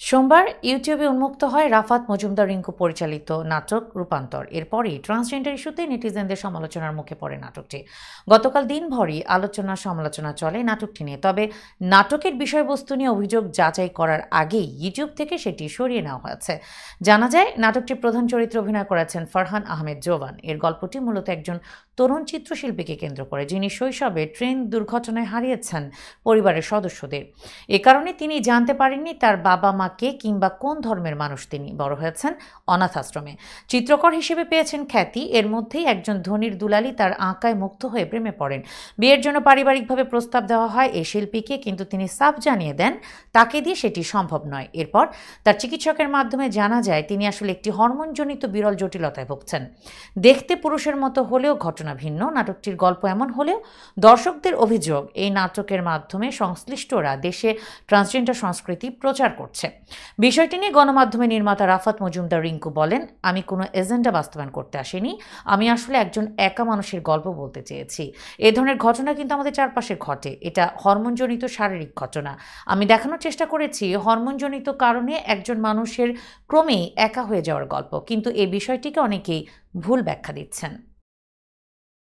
সোমবার ইউটিউবে উন্মুক্ত হয় রাফাত মজুমদার রিংকু পরিচালিত নাটক রূপান্তর। এরপরই ট্রান্সজেন্ডার ইস্যুতে নেটিজেনদের সমালোচনার মুখে পড়ে নাটকটি। গতকাল দিনভরই আলোচনা সমালোচনা চলে নাটকটি নিয়ে। তবে নাটকের বিষয়বস্তু নিয়ে অভিযোগ যাচাই করার আগেই ইউটিউব থেকে সেটি সরিয়ে নেওয়া হয়েছে। জানা যায়, নাটকটির প্রধান চরিত্রে অভিনয় করেছেন ফারহান আহমেদ জোবান। এর গল্পটি মূলত একজন তরুণ চিত্রশিল্পীকে কেন্দ্র করে, যিনি শৈশবে ট্রেন দুর্ঘটনায় হারিয়েছেন পরিবারের সদস্যদের। এ কারণে তিনি জানতে পারেননি তার বাবা মা কে কিংবা কোন ধর্মের মানুষ তিনি। বড় হয়েছেন অনাথ আশ্রমে। চিত্রকর হিসেবে পেয়েছেন খ্যাতি। এর মধ্যেই একজন ধনীর দুলালি তার আঁকায় মুগ্ধ হয়ে প্রেমে পড়েন। বিয়ের জন্য পারিবারিকভাবে প্রস্তাব দেওয়া হয় এই শিল্পীকে, কিন্তু তিনি সাফ জানিয়ে দেন তাকে দিয়ে সেটি সম্ভব নয়। এরপর তার চিকিৎসকের মাধ্যমে জানা যায় তিনি আসলে একটি হরমোনজনিত বিরল জটিলতায় ভুগছেন। দেখতে পুরুষের মতো হলেও ঘটনা ভিন্ন। নাটকটির গল্প এমন হলেও দর্শকদের অভিযোগ, এই নাটকের মাধ্যমে সংশ্লিষ্টরা দেশে ট্রান্সজেন্ডার সংস্কৃতি প্রচার করছে। বিষয়টি নিয়ে গণমাধ্যমে নির্মাতা রাফাত মজুমদার রিংকু বলেন, আমি কোনো এজেন্ডা বাস্তবায়ন করতে আসিনি। আমি আসলে একজন একা মানুষের গল্প বলতে চেয়েছি। এ ধরনের ঘটনা কিন্তু আমাদের চারপাশে ঘটে। এটা হরমোনজনিত শারীরিক ঘটনা। আমি দেখানোর চেষ্টা করেছি হরমোনজনিত কারণে একজন মানুষের ক্রমেই একা হয়ে যাওয়ার গল্প। কিন্তু এই বিষয়টিকে অনেকেই ভুল ব্যাখ্যা দিচ্ছেন।